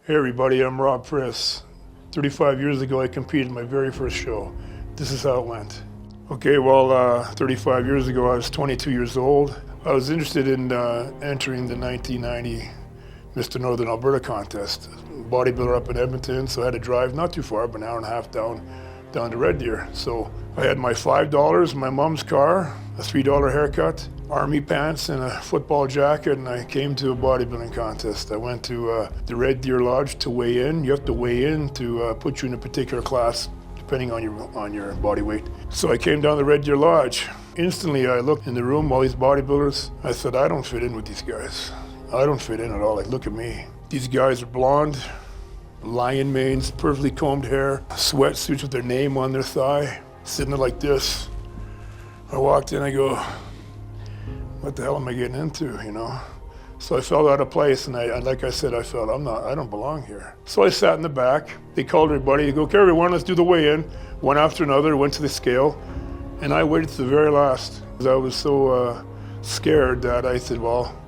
Hey everybody, I'm Friss. 35 years ago I competed in my very first show. This is how it went. Okay, well, 35 years ago I was 22 years old. I was interested in entering the 1990 Mr. Northern Alberta contest. Bodybuilder up in Edmonton, so I had to drive not too far, but an hour and a half down to Red Deer. So I had my $5 in my mom's car, a $3 haircut, army pants and a football jacket, and I came to a bodybuilding contest. I went to the Red Deer Lodge to weigh in. You have to weigh in to put you in a particular class depending on your body weight. So I came down to the Red Deer Lodge. Instantly I looked in the room, all these bodybuilders. I said, I don't fit in with these guys. I don't fit in at all. Like, look at me. These guys are blonde, lion manes, perfectly combed hair, sweatsuits with their name on their thigh, sitting there like this. I walked in, I go, what the hell am I getting into, you know? So I felt out of place, and like I said, I felt, I don't belong here. So I sat in the back. They called everybody. They go, okay, everyone, let's do the weigh-in. One after another, went to the scale, and I waited to the very last. I was so scared that I said, well,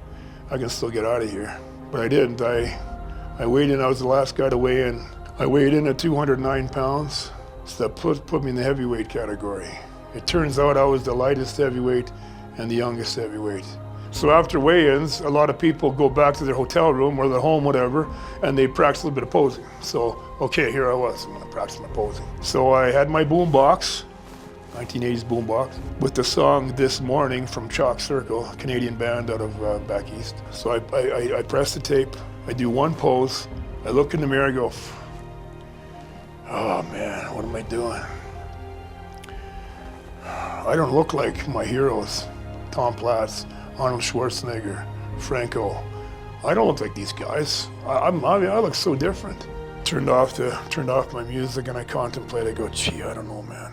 I can still get out of here. But I didn't. I weighed in. I was the last guy to weigh in. I weighed in at 209 pounds. So that put me in the heavyweight category. It turns out I was the lightest heavyweight and the youngest heavyweight. So after weigh-ins, a lot of people go back to their hotel room or their home, whatever, and they practice a little bit of posing. So, okay, here I was, I'm gonna practice my posing. So I had my boom box, 1980s boom box, with the song This Morning from Chalk Circle, a Canadian band out of back east. So I press the tape, I do one pose, I look in the mirror, I go, oh man, what am I doing? I don't look like my heroes, Tom Platz, Arnold Schwarzenegger, Franco. I don't look like these guys. I look so different. Turned off my music and I contemplate. I go, gee, I don't know, man.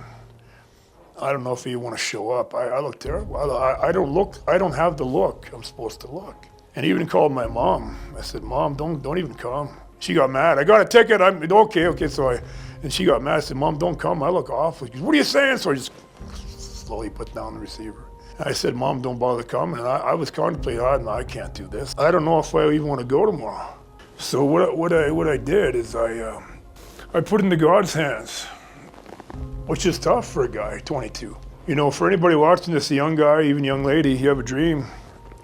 I don't know if you want to show up. I look terrible. I don't have the look I'm supposed to look. And even called my mom. I said, Mom, don't even come. She got mad. I got a ticket. I'm okay. So and she got mad. I said, Mom, don't come. I look awful. She goes, what are you saying? So I just slowly put down the receiver. I said, Mom, don't bother coming. And I was contemplating, I can't do this. I don't know if I even want to go tomorrow. So what I did is I put it into God's hands, which is tough for a guy, 22. You know, for anybody watching this, a young guy, even young lady, you have a dream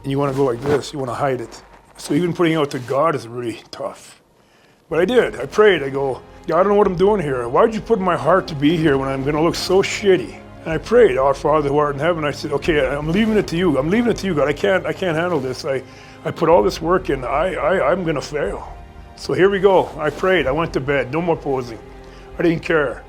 and you want to go like this, you want to hide it. So even putting it out to God is really tough. But I did, I prayed, I go, God, I don't know what I'm doing here. Why'd you put in my heart to be here when I'm going to look so shitty? And I prayed, Our Father who art in heaven. I said, okay, I'm leaving it to you. I'm leaving it to you, God. I can't handle this. I put all this work in. I'm going to fail. So here we go. I prayed. I went to bed. No more posing. I didn't care.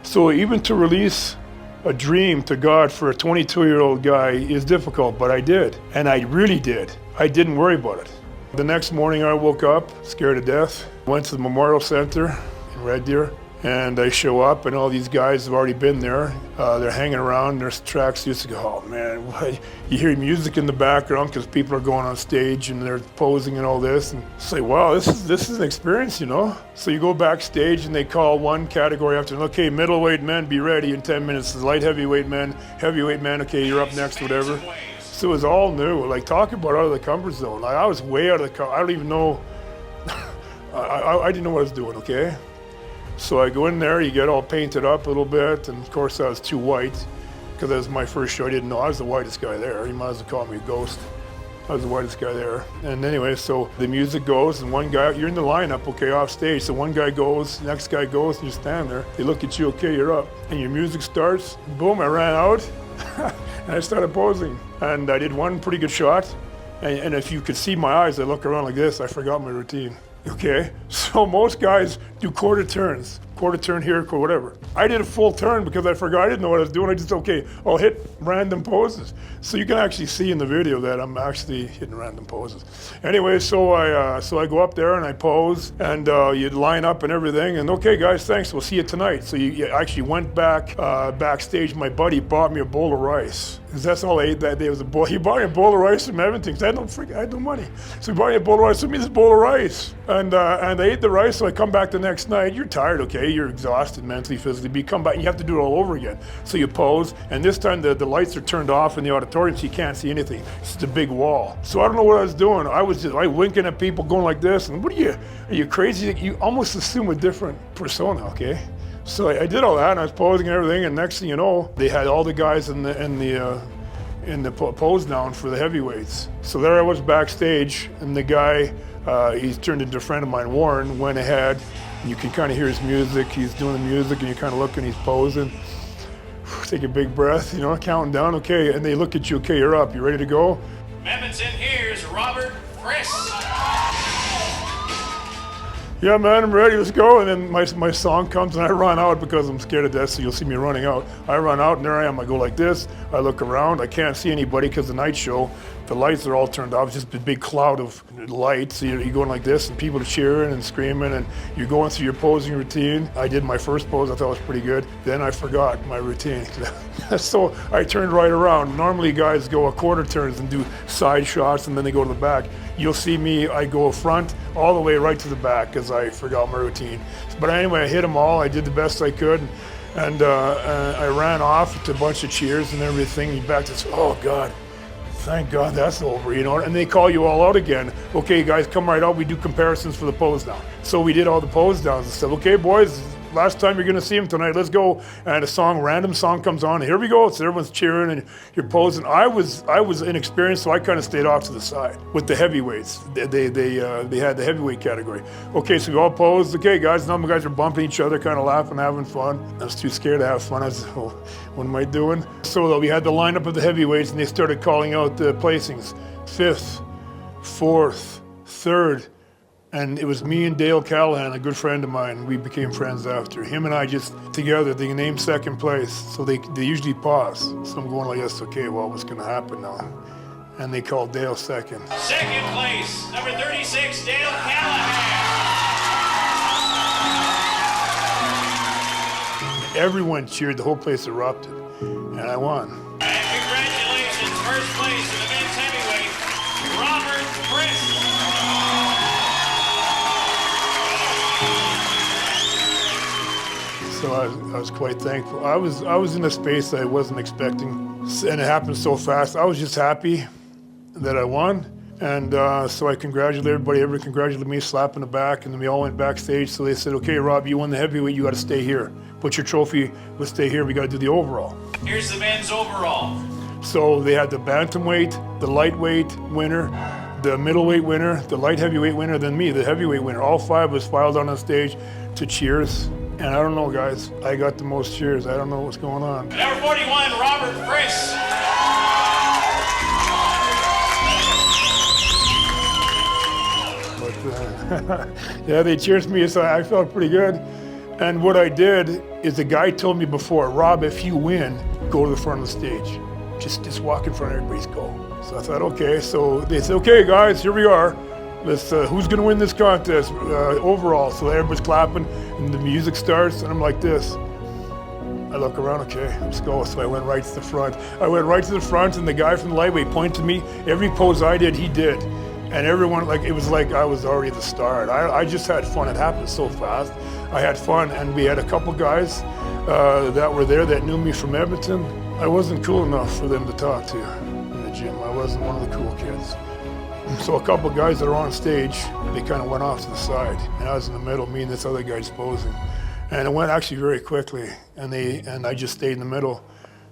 So even to release a dream to God for a 22-year-old guy is difficult, but I did. And I really did. I didn't worry about it. The next morning I woke up, scared to death. Went to the Memorial Center in Red Deer. And I show up, and all these guys have already been there. They're hanging around. There's tracksuits. To go, oh man, what? You hear music in the background because people are going on stage and they're posing and all this. And say, wow, this is an experience, you know. So you go backstage and they call one category after. Okay, middleweight men, be ready in 10 minutes. The light heavyweight men, okay, you're up next, whatever. So it was all new. Like, talk about out of the comfort zone. Like, I was way out of the I don't even know. I didn't know what I was doing. Okay. So I go in there, you get all painted up a little bit, and of course I was too white, because that was my first show. I didn't know I was the whitest guy there. You might as well call me a ghost. I was the whitest guy there. And anyway, so the music goes, and one guy, you're in the lineup, okay, off stage. So one guy goes, the next guy goes, and you stand there. They look at you, okay, you're up. And your music starts, boom, I ran out, and I started posing. And I did one pretty good shot, and if you could see my eyes, I look around like this, I forgot my routine. Okay, so most guys do quarter turns, quarter turn here, whatever. I did a full turn because I forgot, I didn't know what I was doing. I just, okay, I'll hit random poses. So you can actually see in the video that I'm actually hitting random poses. Anyway, so I go up there and I pose, and you line up and everything, and okay guys, thanks, we'll see you tonight. So you actually went backstage. My buddy bought me a bowl of rice, because that's all I ate that day was a bowl. He bought me a bowl of rice from Edmonton, because I had no money. So he bought me a bowl of rice, so me this bowl of rice. And I ate the rice, so I come back the next night. You're tired, okay? hey, you're exhausted mentally, physically, but you come back and you have to do it all over again. So you pose, and this time the lights are turned off in the auditorium, so you can't see anything. It's just a big wall. So I don't know what I was doing. I was winking at people going like this, and are you crazy? You almost assume a different persona, okay? So I did all that, and I was posing and everything, and next thing you know, they had all the guys in the pose down for the heavyweights. So there I was backstage, and the guy, he's turned into a friend of mine, Warren, went ahead, and you can kind of hear his music. He's doing the music, and you kind of look, and he's posing. Take a big breath, you know, counting down, okay, and they look at you, okay, you're up, you ready to go? Edmonton, here's Robert Friss. Yeah, man, I'm ready, let's go. And then my song comes, and I run out because I'm scared of death, so you'll see me running out. I run out, and there I am. I go like this. I look around. I can't see anybody because the night show, the lights are all turned off. It's just a big cloud of lights. So you're going like this, and people are cheering and screaming, and you're going through your posing routine. I did my first pose. I thought it was pretty good. Then I forgot my routine. So I turned right around. Normally, guys go a quarter turns and do side shots, and then they go to the back. You'll see me, I go front all the way right to the back because I forgot my routine. But anyway, I hit them all. I did the best I could. And I ran off to a bunch of cheers and everything. You back to, oh God, thank God that's over, you know. And they call you all out again. Okay, guys, come right out. We do comparisons for the pose down. So we did all the pose downs and said, okay, boys, last time you're gonna see him tonight, let's go. And a random song comes on, and here we go. So everyone's cheering and you're posing. I was inexperienced, so I kind of stayed off to the side with the heavyweights. They had the heavyweight category. Okay, so we all posed. Okay, guys, now the guys are bumping each other, kind of laughing, having fun. I was too scared to have fun. I was, oh, what am I doing? So we had the lineup of the heavyweights, and they started calling out the placings: 5th, 4th, 3rd. And it was me and Dale Callahan, a good friend of mine. We became friends after. Him and I just together, they named second place. So they usually pause. So I'm going like this, okay, well, what's gonna happen now? And they called Dale second. Second place, number 36, Dale Callahan. Everyone cheered, the whole place erupted, and I won. And congratulations, first place in the men's heavyweight, Robert Friss. So I was quite thankful. I was in a space that I wasn't expecting, and it happened so fast. I was just happy that I won, and so I congratulated everybody. Everybody congratulated me, slapping the back, and then we all went backstage. So they said, okay, Rob, you won the heavyweight, you got to stay here. Put your trophy, let's stay here, we got to do the overall. Here's the men's overall. So they had the bantamweight, the lightweight winner, the middleweight winner, the light heavyweight winner, then me, the heavyweight winner. All 5 was filed on stage to cheers. And I don't know, guys, I got the most cheers. I don't know what's going on. Number 41, Robert Friss. But yeah, they cheered me, so I felt pretty good. And what I did is the guy told me before, Rob, if you win, go to the front of the stage. Just walk in front of everybody's go. So I thought, okay. So they said, okay, guys, here we are. Let's, who's gonna win this contest overall? So everybody's clapping and the music starts and I'm like this. I look around, okay, let's go. So I went right to the front. I went right to the front and the guy from the lightweight pointed to me. Every pose I did, he did. And everyone, it was like I was already the star. I just had fun. It happened so fast. I had fun, and we had a couple guys that were there that knew me from Edmonton. I wasn't cool enough for them to talk to in the gym. I wasn't one of the cool kids. So a couple of guys that are on stage, they kind of went off to the side, and I was in the middle, me and this other guy's posing. And it went actually very quickly, and I just stayed in the middle.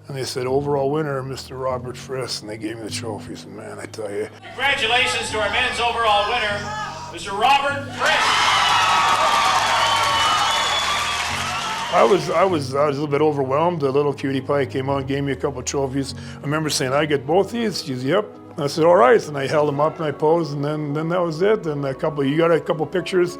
And they said, overall winner, Mr. Robert Friss, and they gave me the trophies. And man, I tell you. Congratulations to our men's overall winner, Mr. Robert Friss. I was a little bit overwhelmed. The little cutie pie came on, gave me a couple of trophies. I remember saying, I get both these? She said, yep. I said, all right. And I held them up and I posed, and then that was it. And you got a couple pictures.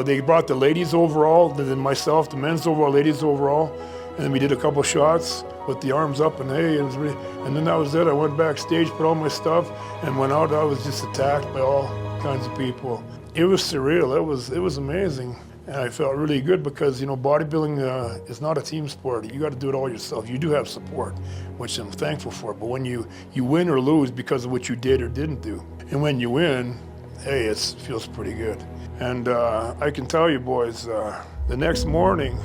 They brought the ladies overall, then myself, the men's overall, ladies overall. And then we did a couple shots with the arms up, and hey, it was really, and then that was it. I went backstage, put all my stuff, and went out. I was just attacked by all kinds of people. It was surreal. It was amazing. And I felt really good because, you know, bodybuilding is not a team sport. You got to do it all yourself. You do have support, which I'm thankful for. But when you win or lose because of what you did or didn't do, and when you win, hey, it feels pretty good. And I can tell you, boys, The next morning,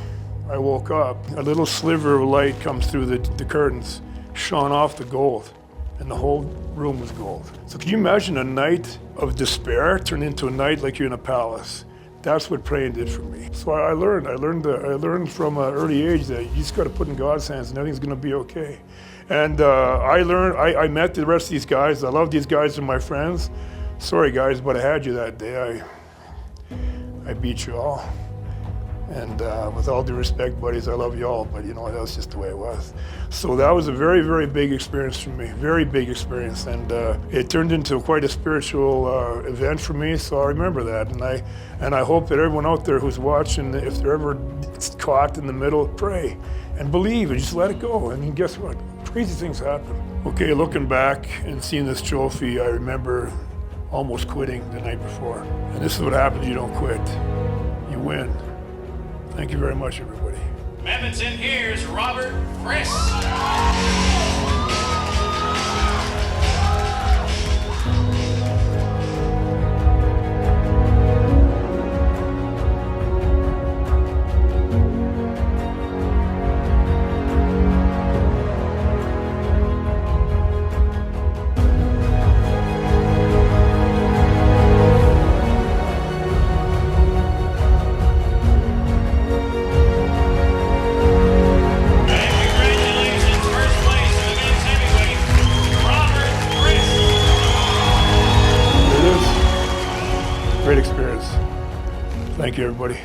I woke up, a little sliver of light comes through the curtains, shone off the gold, and the whole room was gold. So can you imagine a night of despair turn into a night like you're in a palace? That's what praying did for me. So I learned from an early age that you just got to put in God's hands and everything's going to be okay. And I met the rest of these guys. I love these guys and my friends. Sorry guys, but I had you that day. I beat you all. And with all due respect, buddies, I love you all, but you know, that's just the way it was. So that was a very, very big experience for me, very big experience. And it turned into quite a spiritual event for me, so I remember that. And I hope that everyone out there who's watching, if they're ever caught in the middle, pray and believe and just let it go. I mean, guess what? Crazy things happen. Okay, looking back and seeing this trophy, I remember almost quitting the night before. And this is what happens, you don't quit, you win. Thank you very much, everybody. Edmonton, here's Robert Friss. Great experience. Thank you, everybody.